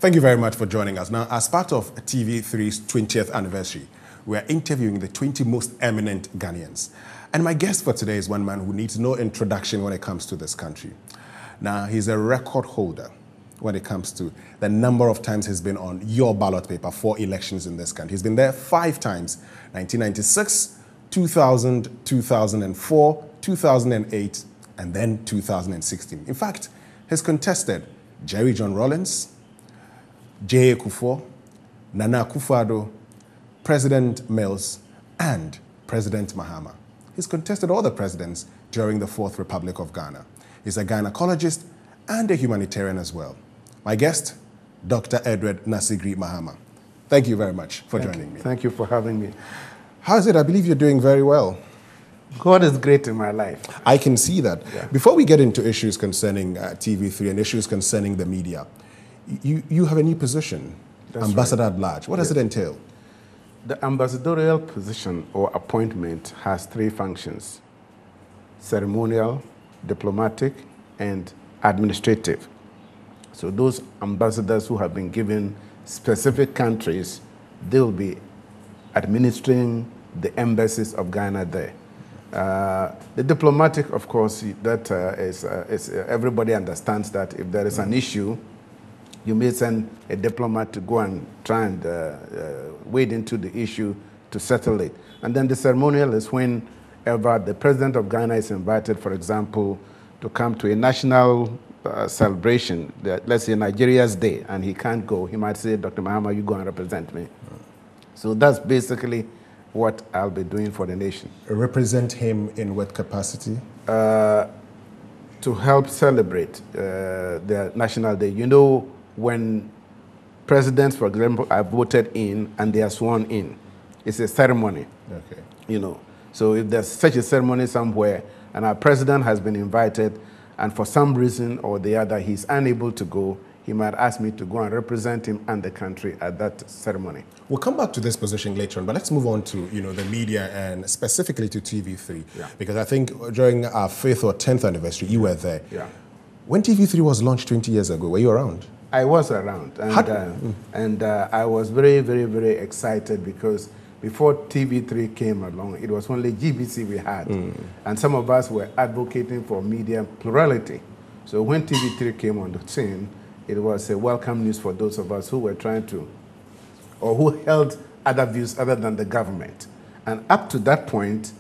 Thank you very much for joining us. Now, as part of TV3's 20th anniversary, we are interviewing the 20 most eminent Ghanaians. And my guest for today is one man who needs no introduction when it comes to this country. Now, he's a record holder when it comes to the number of times he's been on your ballot paper for elections in this country. He's been there 5 times, 1996, 2000, 2004, 2008, and then 2016. In fact, he's contested Jerry John Rawlings, J.A. Kufuor, Nana Akufo-Addo, President Mills, and President Mahama. He's contested all the presidents during the Fourth Republic of Ghana. He's a gynecologist and a humanitarian as well. My guest, Dr. Edward Nasigri Mahama. Thank you very much for joining me. Thank you for having me. How is it? I believe you're doing very well. God is great in my life. I can see that. Yeah. Before we get into issues concerning TV3 and issues concerning the media, you have a new position, That's Ambassador right. at Large. What does it entail? The ambassadorial position or appointment has 3 functions: ceremonial, diplomatic, and administrative. So those ambassadors who have been given specific countries, they will be administering the embassies of Ghana there. The diplomatic, of course, that is everybody understands that if there is an issue, you may send a diplomat to go and try and wade into the issue to settle it. And then the ceremonial is whenever the president of Ghana is invited, for example, to come to a national celebration, let's say Nigeria's Day, and he can't go, he might say, Dr. Mahama, you go and represent me. So that's basically what I'll be doing for the nation. Represent him in what capacity? To help celebrate the National Day. You know, when presidents, for example, are voted in and they are sworn in, it's a ceremony. Okay. You know, so if there's such a ceremony somewhere and our president has been invited and for some reason or the other he's unable to go, he might ask me to go and represent him and the country at that ceremony. We'll come back to this position later on, but let's move on to the media and specifically to TV3. Yeah. Because I think during our 5th or 10th anniversary, you were there. Yeah. When TV3 was launched 20 years ago, were you around? I was around, and I was very, very, very excited because before TV3 came along, it was only GBC we had, and some of us were advocating for media plurality. So when TV3 came on the scene, it was a welcome news for those of us who were trying to, or who held other views other than the government. And up to that point,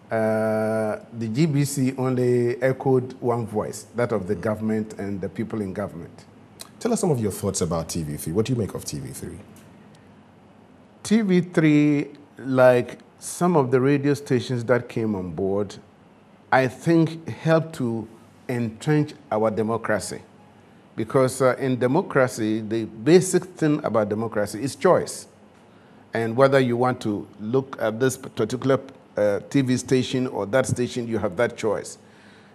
the GBC only echoed one voice, that of the government and the people in government. Tell us some of your thoughts about TV3. What do you make of TV3? TV3, like some of the radio stations that came on board, I think helped to entrench our democracy. Because in democracy, the basic thing about democracy is choice. And whether you want to look at this particular TV station or that station, you have that choice.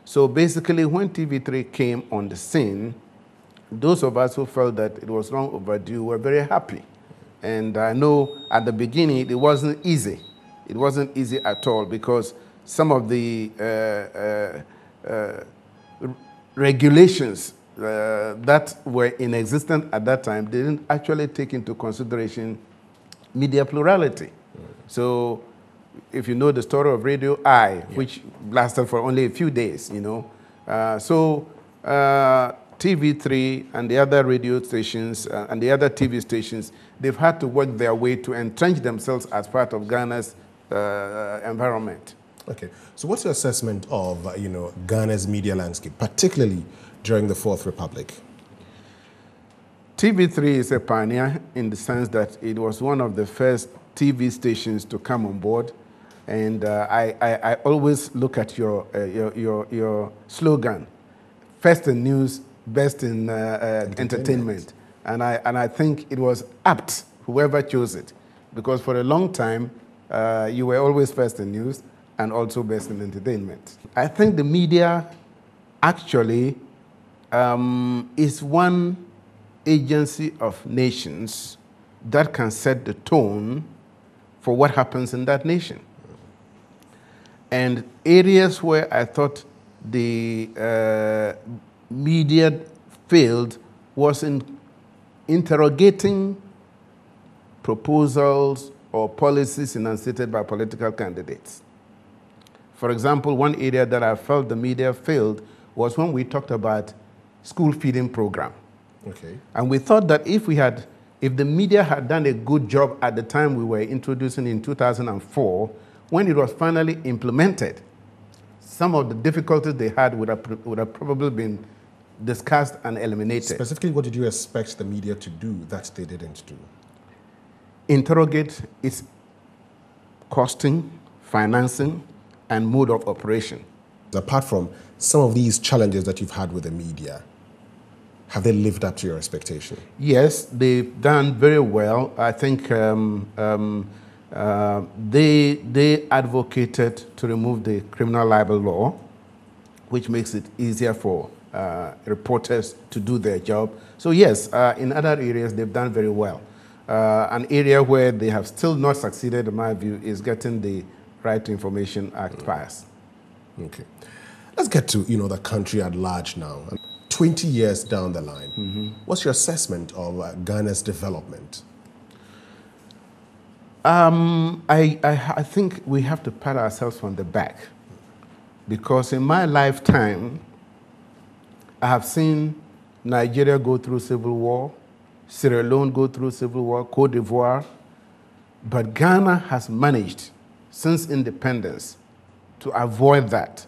So basically, when TV3 came on the scene, those of us who felt that it was long overdue were very happy. And I know at the beginning, it wasn't easy. It wasn't easy at all because some of the regulations that were in existence at that time didn't actually take into consideration media plurality. So if you know the story of Radio I, which lasted for only a few days, TV3 and the other radio stations and the other TV stations, they've had to work their way to entrench themselves as part of Ghana's environment. Okay, so what's your assessment of Ghana's media landscape, particularly during the Fourth Republic? TV3 is a pioneer in the sense that it was one of the first TV stations to come on board, and I always look at your slogan: first in news, best in entertainment. And I think it was apt, whoever chose it, because for a long time, you were always first in news and also best in entertainment. I think the media actually is one agency of nations that can set the tone for what happens in that nation. And areas where I thought the media failed was in interrogating proposals or policies enunciated by political candidates. For example, one area that I felt the media failed was when we talked about school feeding program. Okay. And we thought that if the media had done a good job at the time we were introducing in 2004, when it was finally implemented, some of the difficulties they had would have probably been discussed and eliminated. Specifically, what did you expect the media to do that they didn't do? Interrogate its costing, financing, and mode of operation. Apart from some of these challenges that you've had with the media, have they lived up to your expectation? Yes, they've done very well. I think they advocated to remove the criminal libel law, which makes it easier for reporters to do their job. So yes, in other areas they've done very well. An area where they have still not succeeded, in my view, is getting the Right to Information Act passed. Okay. Let's get to the country at large now. 20 years down the line, what's your assessment of Ghana's development? I think we have to pat ourselves on the back, because in my lifetime, I have seen Nigeria go through civil war, Sierra Leone go through civil war, Cote d'Ivoire, but Ghana has managed, since independence, to avoid that.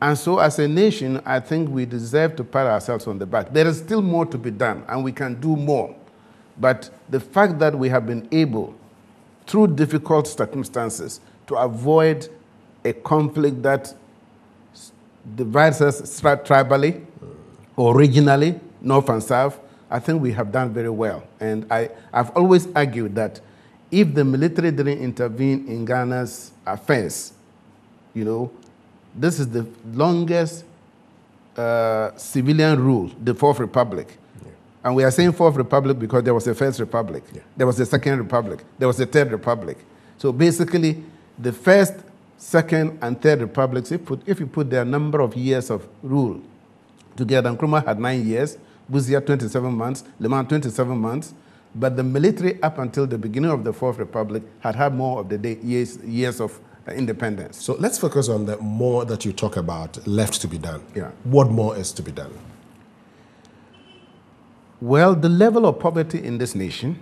And so as a nation, I think we deserve to pat ourselves on the back. There is still more to be done, and we can do more. But the fact that we have been able, through difficult circumstances, to avoid a conflict that divides us tribally or regionally, north and south, I think we have done very well. And I've always argued that if the military didn't intervene in Ghana's affairs, this is the longest civilian rule, the Fourth Republic. Yeah. And we are saying Fourth Republic because there was a First Republic. Yeah. There was a Second Republic. There was a Third Republic. So basically, the First, Second, and Third Republics, if you put their number of years of rule together, Nkrumah had 9 years, Busia 27 months, Liman 27 months, but the military up until the beginning of the Fourth Republic had more of the years of independence. So let's focus on the more that you talk about left to be done. Yeah. What more is to be done? Well, the level of poverty in this nation,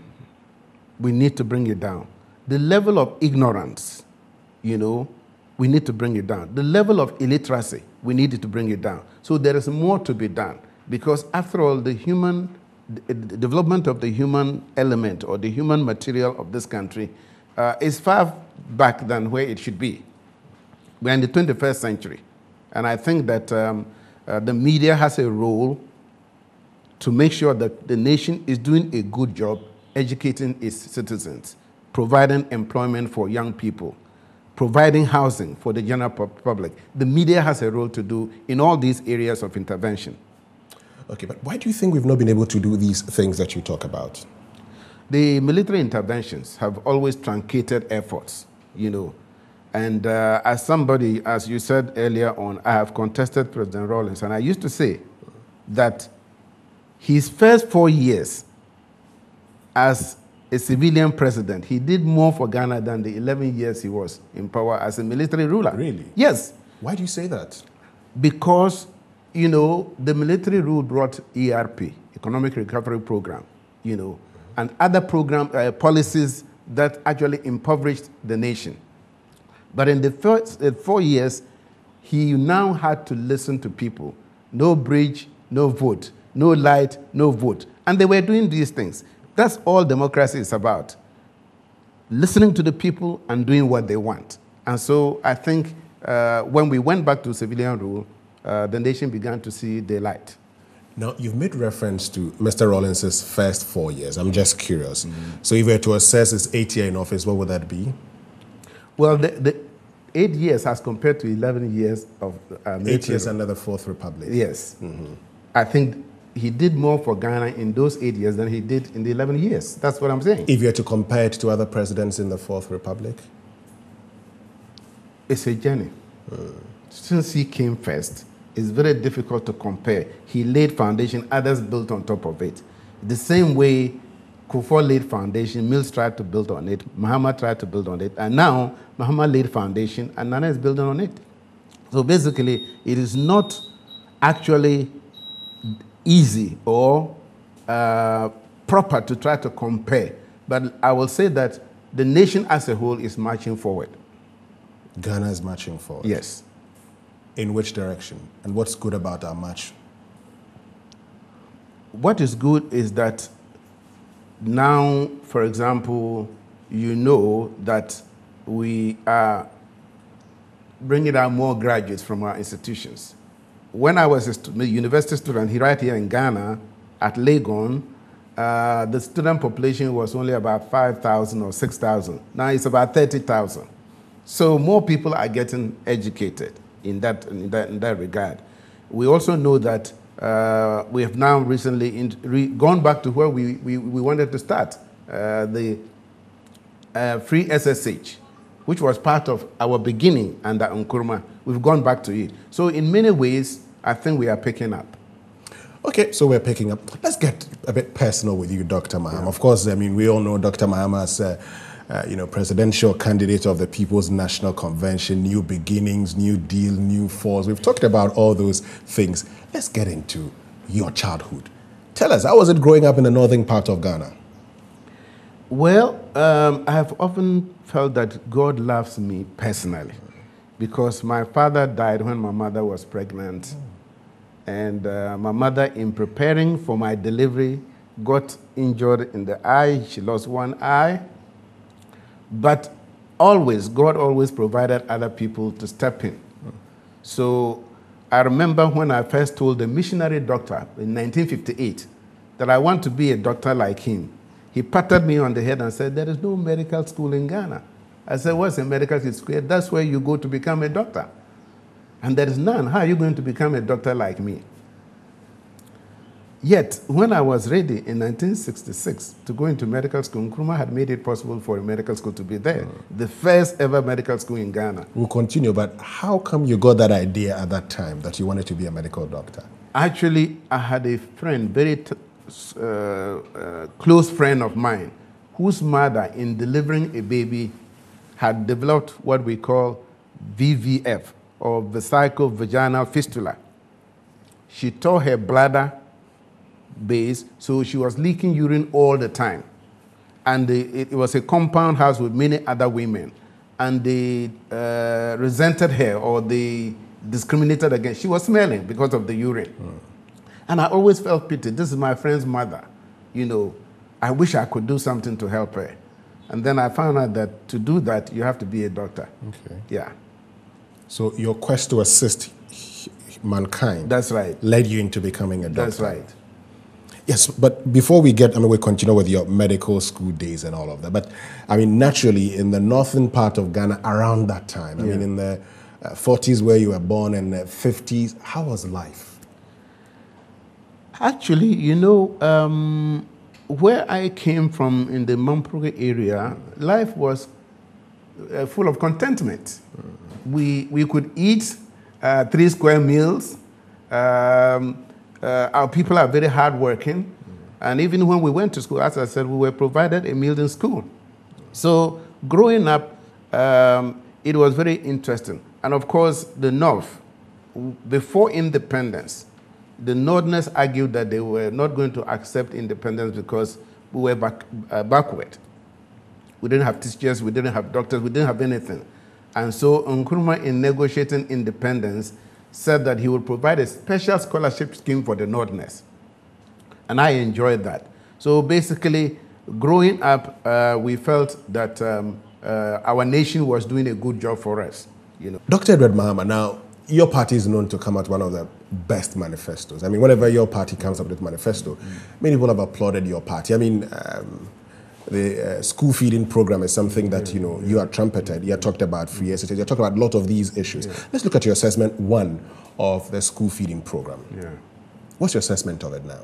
we need to bring it down. The level of ignorance, we need to bring it down. The level of illiteracy, we need to bring it down. So there is more to be done, because after all, the development of the human element or the human material of this country is far back than where it should be. We're in the 21st century. And I think that the media has a role to make sure that the nation is doing a good job educating its citizens, providing employment for young people, providing housing for the general public. The media has a role to do in all these areas of intervention. Okay, but why do you think we've not been able to do these things that you talk about? The military interventions have always truncated efforts, And as somebody, as you said earlier on, I have contested President Rawlings, and I used to say that his first 4 years as a civilian president, he did more for Ghana than the 11 years he was in power as a military ruler. Really? Yes. Why do you say that? Because, the military rule brought ERP, Economic Recovery Program, and other policies that actually impoverished the nation. But in the first 4 years, he now had to listen to people. No bridge, no vote. No light, no vote. And they were doing these things. That's all democracy is about. Listening to the people and doing what they want. And so I think when we went back to civilian rule, the nation began to see the light. Now, you've made reference to Mr. Rawlings' first 4 years. I'm just curious. So if you were to assess his 8 year in office, what would that be? Well, the 8 years as compared to 11 years of... 8 years under the Fourth Republic. Yes. I think he did more for Ghana in those 8 years than he did in the 11 years. That's what I'm saying. If you were to compare it to other presidents in the Fourth Republic? It's a journey. Since he came first, it's very difficult to compare. He laid foundation, others built on top of it. The same way Kufuor laid foundation, Mills tried to build on it, Mahama tried to build on it, and now Mahama laid foundation and Nana is building on it. So basically, it is not actually easy or proper to try to compare, but I will say that the nation as a whole is marching forward. Ghana is marching forward? Yes. In which direction? And what's good about our march? What is good is that now, for example, you know that we are bringing out more graduates from our institutions. When I was a university student right here in Ghana at Legon, the student population was only about 5,000 or 6,000. Now it's about 30,000. So more people are getting educated in that regard. We also know that we have now recently gone back to where we wanted to start, the free SSH, which was part of our beginning under Nkrumah. We've gone back to it. So in many ways, I think we are picking up. Okay, so we're picking up. Let's get a bit personal with you, Dr. Mahama. Yeah. Of course, I mean, we all know Dr. Mahama as presidential candidate of the People's National Convention, new beginnings, new deal, new force. We've talked about all those things. Let's get into your childhood. Tell us, how was it growing up in the northern part of Ghana? Well, I have often felt that God loves me personally because my father died when my mother was pregnant. And my mother, in preparing for my delivery, got injured in the eye. She lost one eye. But God always provided other people to step in. So I remember when I first told the missionary doctor in 1958 that I want to be a doctor like him. He patted me on the head and said, there is no medical school in Ghana. I said, what's a medical school? That's where you go to become a doctor. And there is none. How are you going to become a doctor like me? Yet, when I was ready in 1966 to go into medical school, Nkrumah had made it possible for a medical school to be there. The first ever medical school in Ghana. We'll continue, but how come you got that idea at that time that you wanted to be a medical doctor? Actually, I had a friend, very close friend of mine, whose mother, in delivering a baby, had developed what we call VVF, or vesico-vaginal fistula. She tore her bladder base, so she was leaking urine all the time. And it was a compound house with many other women. And they resented her, or they discriminated against. She was smelling because of the urine. And I always felt pity. This is my friend's mother. You know, I wish I could do something to help her. And then I found out that to do that, you have to be a doctor. Okay. Yeah. So your quest to assist mankind, that's right, led you into becoming a doctor. That's right. Yes, but before we we continue with your medical school days and all of that. But I mean, naturally, in the northern part of Ghana around that time, I mean, in the 40s where you were born and the 50s, how was life? Actually, you know, where I came from in the Mamprogé area, life was full of contentment. We could eat 3 square meals. Our people are very hardworking. And even when we went to school, as I said, we were provided a meal in school. So growing up, it was very interesting. And of course, the North, before independence, the Northerners argued that they were not going to accept independence because we were backward. We didn't have teachers, we didn't have doctors, we didn't have anything. And so Nkrumah, in negotiating independence, said that he would provide a special scholarship scheme for the Northerners. And I enjoyed that. So basically, growing up, we felt that our nation was doing a good job for us. You know. Dr. Edward Mahama, now, your party is known to come out one of the best manifestos. I mean, whenever your party comes up with a manifesto, many people have applauded your party. I mean, the school feeding program is something that, you know, you are trumpeted. You talked about free SSH. You talked about a lot of these issues. Let's look at your assessment, one, of the school feeding program. What's your assessment of it now?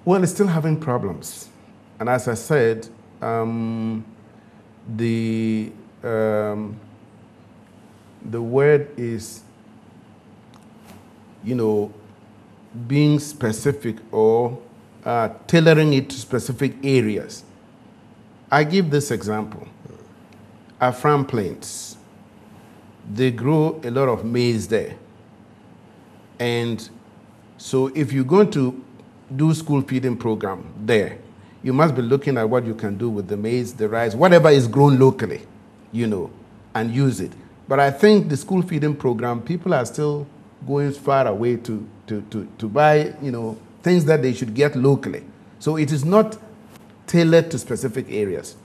Well, it's still having problems. And as I said, the word is, you know, being specific or tailoring it to specific areas. I give this example. Afram Plains, they grow a lot of maize there. And so if you're going to do school feeding program there, you must be looking at what you can do with the maize, the rice, whatever is grown locally, you know, and use it. But I think the school feeding program, people are still going far away to buy, you know, things that they should get locally. So it is not tailored to specific areas.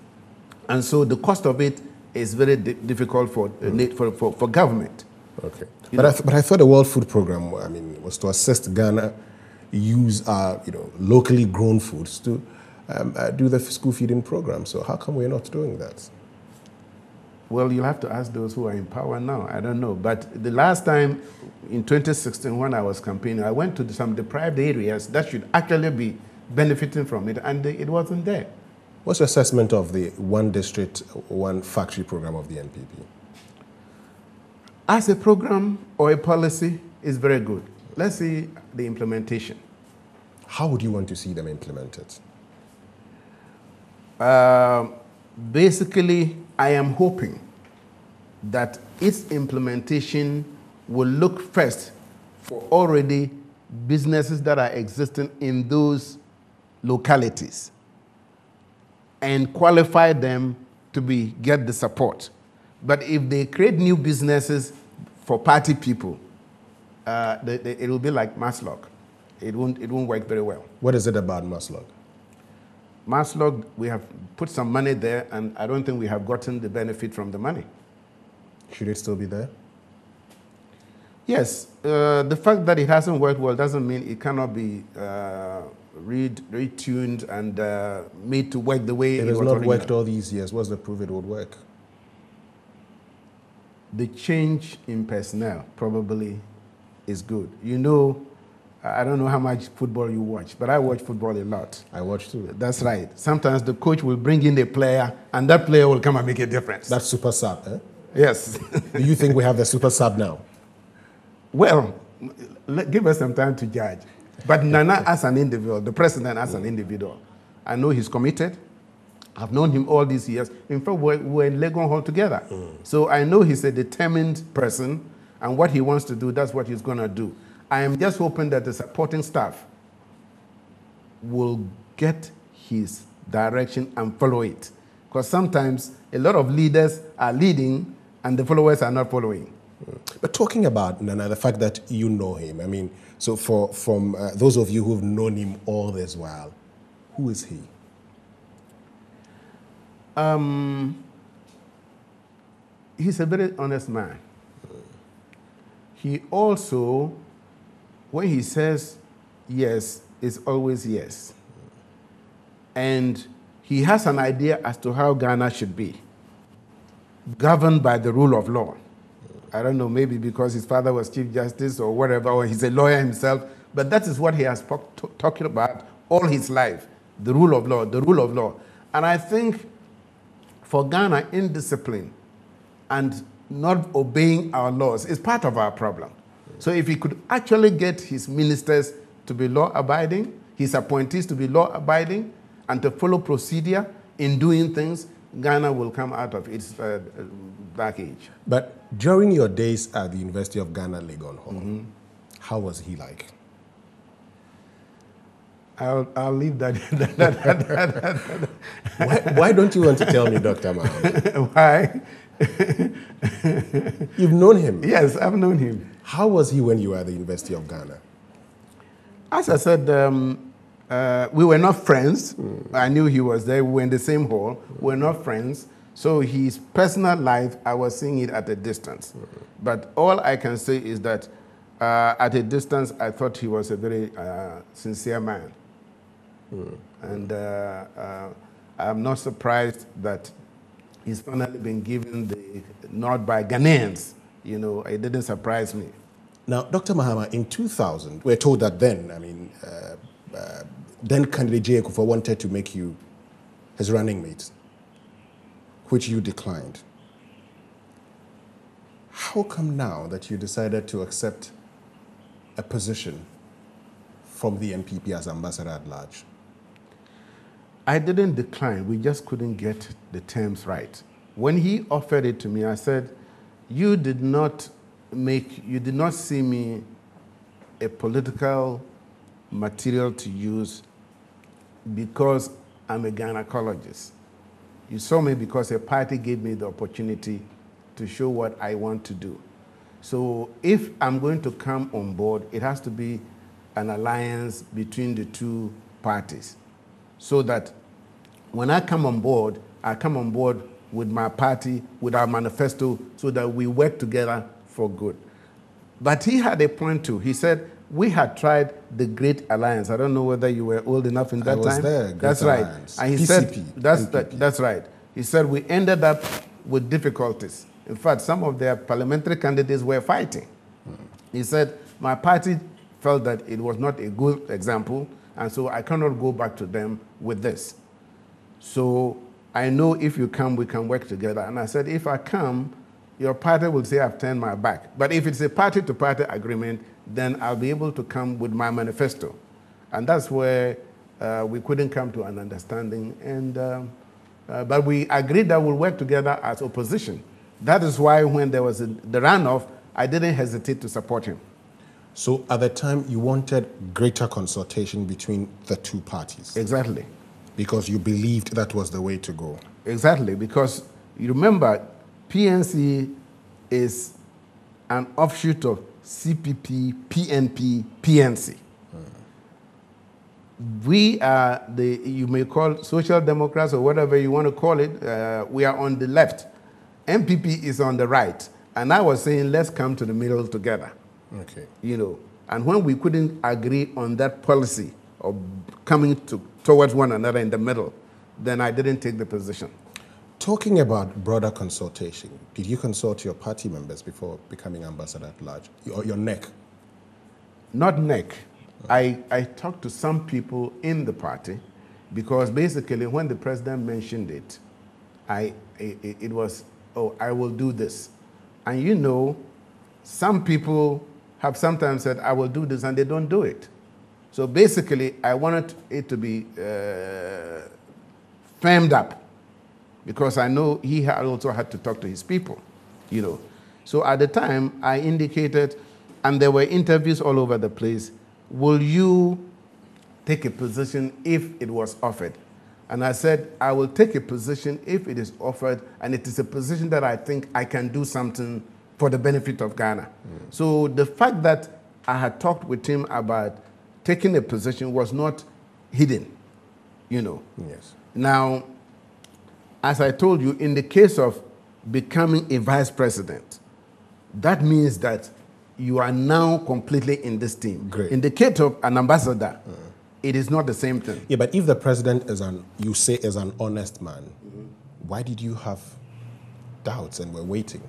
And so the cost of it is very difficult for government. Okay. But I thought the World Food Program, I mean, was to assist Ghana use locally grown foods to do the school feeding program. So how come we're not doing that? Well, you'll have to ask those who are in power now. I don't know. But the last time, in 2016, when I was campaigning, I went to some deprived areas that should actually be benefiting from it, and it wasn't there. What's your assessment of the one district, one factory program of the NPP? As a program or a policy, it's very good. Let's see the implementation. How would you want to see them implemented? Basically, I am hoping that its implementation will look first for already businesses that are existing in those localities and qualify them to get the support. But if they create new businesses for party people, it will be like Maslog. It won't work very well. What is it about Maslog? Maslog, we have put some money there, and I don't think we have gotten the benefit from the money. Should it still be there? Yes. The fact that it hasn't worked well doesn't mean it cannot be retuned and made to work the way it was. It has not worked all these years. What's the proof it would work? The change in personnel probably is good. You know, I don't know how much football you watch, but I watch football a lot. I watch too. That's right. Sometimes the coach will bring in a player, and that player will come and make a difference. That's super sub, eh? Yes. Do you think we have the super sub now? Well, give us some time to judge. But Nana as an individual, the president as an individual, I know he's committed. I've known him all these years. In fact, we were in Legon Hall together. So I know he's a determined person, and what he wants to do, that's what he's going to do. I am just hoping that the supporting staff will get his direction and follow it. Because sometimes a lot of leaders are leading and the followers are not following. But talking about Nana, the fact that you know him, I mean, so from those of you who've known him all this while, who is he? He's a very honest man. He also, when he says yes, it's always yes. And he has an idea as to how Ghana should be, governed by the rule of law. I don't know, maybe because his father was Chief Justice or whatever, or he's a lawyer himself, but that is what he has talked about all his life, the rule of law, the rule of law. And I think for Ghana, indiscipline and not obeying our laws is part of our problem. So if he could actually get his ministers to be law-abiding, his appointees to be law-abiding, and to follow procedure in doing things, Ghana will come out of its dark age. But during your days at the University of Ghana, Legon Hall, how was he like? I'll leave that. Why don't you want to tell me, Dr. Mahama? Why? You've known him? Yes, I've known him. How was he when you were at the University of Ghana? As I said, we were not friends. I knew he was there. We were in the same hall. We were not friends. So his personal life, I was seeing it at a distance. But all I can say is that at a distance, I thought he was a very sincere man. And I'm not surprised that he's finally been given the nod by Ghanaians. You know, it didn't surprise me. Now, Dr. Mahama, in 2000, we're told that then, I mean, then candidate J. Kufuor wanted to make you his running mate, which you declined. How come now that you decided to accept a position from the NPP as ambassador at large? I didn't decline. We just couldn't get the terms right. When he offered it to me, I said, you did not see me a political material to use because I'm a gynecologist. You saw me because a party gave me the opportunity to show what I want to do. So if I'm going to come on board, it has to be an alliance between the two parties, so that when I come on board with my party, with our manifesto, so that we work together for good. But he had a point too. He said, we had tried the Great Alliance. I don't know whether you were old enough in that time. I was there, Great That's Alliance. Right. And he PCP, said, that's right. He said, we ended up with difficulties. In fact, some of their parliamentary candidates were fighting. He said, my party felt that it was not a good example, and so I cannot go back to them with this. So I know if you come, we can work together. And I said, if I come, your party will say I've turned my back. But if it's a party-to-party agreement, then I'll be able to come with my manifesto. And that's where we couldn't come to an understanding. And but we agreed that we'll work together as opposition. That is why when there was the runoff, I didn't hesitate to support him. So at the time, you wanted greater consultation between the two parties? Exactly. Because you believed that was the way to go? Exactly, because you remember, PNC is an offshoot of CPP, PNP, PNC. We are you may call Social Democrats or whatever you want to call it, we are on the left. MPP is on the right. And I was saying, let's come to the middle together. Okay. You know, and when we couldn't agree on that policy of coming towards one another in the middle, then I didn't take the position. Talking about broader consultation, did you consult your party members before becoming ambassador at large? Your NEC? Not NEC. I talked to some people in the party, because basically when the president mentioned it, it was, oh, I will do this. And you know, some people have sometimes said, I will do this, and they don't do it. So basically, I wanted it to be firmed up, because I know he also had to talk to his people, you know. So at the time, I indicated, and there were interviews all over the place, will you take a position if it was offered? And I said, I will take a position if it is offered, and it is a position that I think I can do something for the benefit of Ghana. So the fact that I had talked with him about taking a position was not hidden, you know. Yes. Now, as I told you, in the case of becoming a vice president, that means that you are now completely in this team. Great. In the case of an ambassador, it is not the same thing. Yeah, but if the president is you say is an honest man, why did you have doubts and were waiting?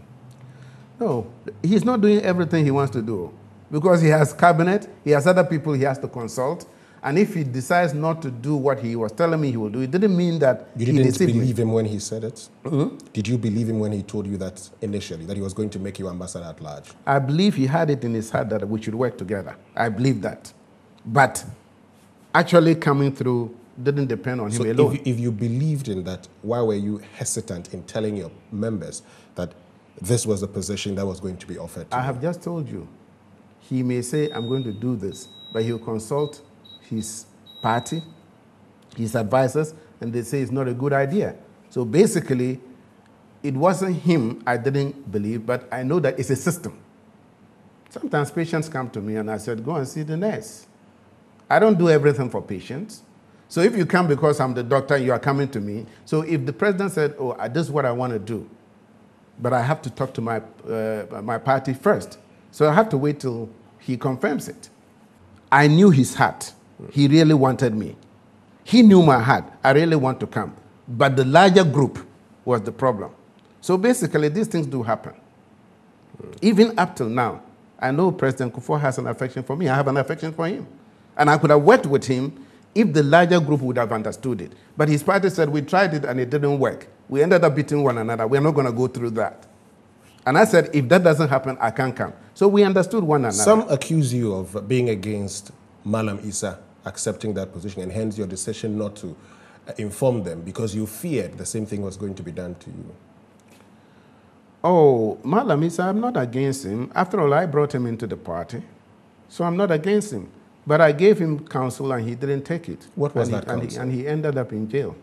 No, he's not doing everything he wants to do, because he has cabinet, he has other people he has to consult, and if he decides not to do what he was telling me he will do, it didn't mean that you didn't believe him when he said it? Did you believe him when he told you that initially, that he was going to make you ambassador at large? I believe he had it in his heart that we should work together. I believe that. But actually coming through didn't depend on him alone. If you believed in that, why were you hesitant in telling your members that this was the position that was going to be offered to I have just told you. He may say, I'm going to do this, but he'll consult his party, his advisors, and they say it's not a good idea. So basically, it wasn't him I didn't believe, but I know that it's a system. Sometimes patients come to me and I said, go and see the nurse. I don't do everything for patients. So if you come because I'm the doctor, you are coming to me. So if the president said, oh, this is what I want to do, but I have to talk to my party first. So I have to wait till he confirms it. I knew his heart. He really wanted me. He knew my heart. I really want to come. But the larger group was the problem. So basically, these things do happen. Even up till now, I know President Kufuor has an affection for me. I have an affection for him. And I could have worked with him if the larger group would have understood it. But his party said, we tried it and it didn't work. We ended up beating one another. We're not going to go through that. And I said, if that doesn't happen, I can't come. So we understood one another. Some accuse you of being against Malam Isa accepting that position, and hence your decision not to inform them because you feared the same thing was going to be done to you? Oh, Malam Isa, I'm not against him. After all, I brought him into the party, so I'm not against him. But I gave him counsel and he didn't take it. What was that counsel? And he ended up in jail.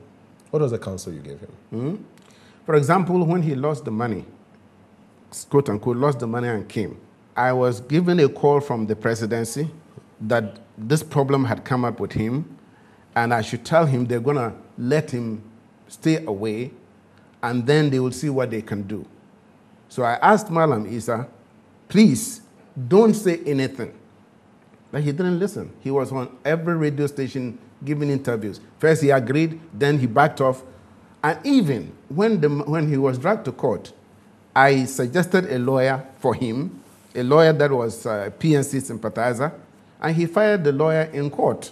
What was the counsel you gave him? For example, when he lost the money, quote unquote, lost the money and came, I was given a call from the presidency that this problem had come up with him and I should tell him they're going to let him stay away and then they will see what they can do. So I asked Malam Isa, please don't say anything. But he didn't listen. He was on every radio station giving interviews. First he agreed, then he backed off. And even when he was dragged to court, I suggested a lawyer for him, a lawyer that was a PNC sympathizer, and he fired the lawyer in court.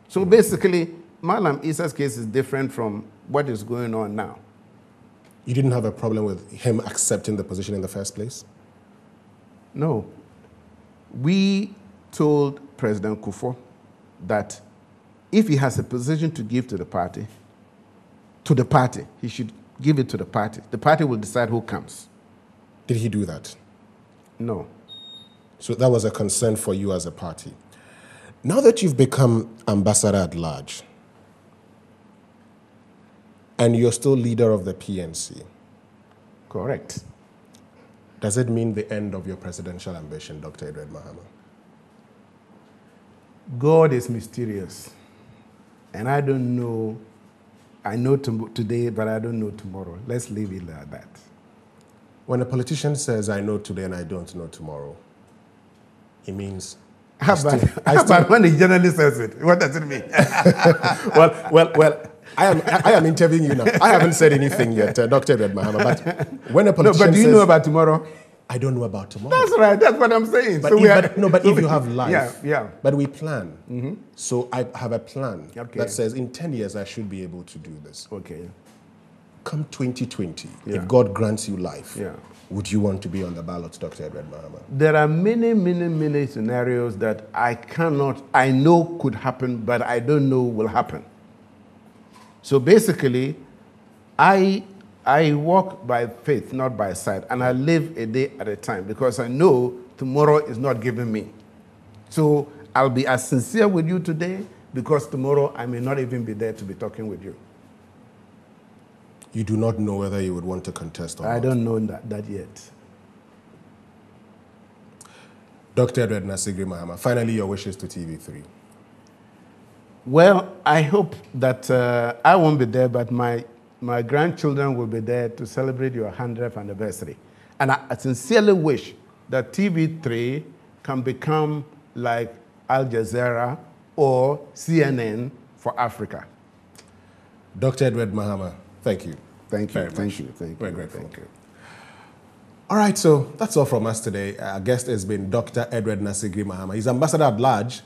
So basically, Malam Isa's case is different from what is going on now. You didn't have a problem with him accepting the position in the first place? No. We told President Kufuor that if he has a position to give to the party, he should give it to the party. The party will decide who comes. Did he do that? No. So that was a concern for you as a party. Now that you've become ambassador at large, and you're still leader of the PNC. Correct. Does it mean the end of your presidential ambition, Dr. Edward Mahama? God is mysterious. And I don't know, I know today, but I don't know tomorrow. Let's leave it like that. When a politician says, I know today and I don't know tomorrow, it means... How about when the journalist says it? What does it mean? Well, I am interviewing you now. I haven't said anything yet, Dr. Edward Mahama, but when a politician but do you know about tomorrow? I don't know about tomorrow. That's right. That's what I'm saying. But if you have life, yeah. But we plan. So I have a plan that says in 10 years I should be able to do this. Okay. Come 2020, if God grants you life, yeah. Would you want to be on the ballot, Dr. Edward Mahama? There are many scenarios that I know could happen, but I don't know will happen. So basically, I walk by faith, not by sight, and I live a day at a time because I know tomorrow is not given me. So I'll be as sincere with you today because tomorrow I may not even be there to be talking with you. You do not know whether you would want to contest or not? I don't know that yet. Dr. Edward Nassigri Mahama, finally your wishes to TV3. Well, I hope that I won't be there, but my grandchildren will be there to celebrate your 100th anniversary. And I sincerely wish that TV3 can become like Al Jazeera or CNN for Africa. Dr. Edward Mahama, thank you. Thank you. Thank you. Very grateful. Thank you. All right, so that's all from us today. Our guest has been Dr. Edward Nassigri Mahama. He's ambassador at large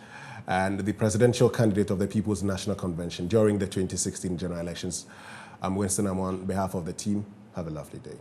and the presidential candidate of the People's National Convention during the 2016 general elections. I'm Winston. I'm on behalf of the team. Have a lovely day.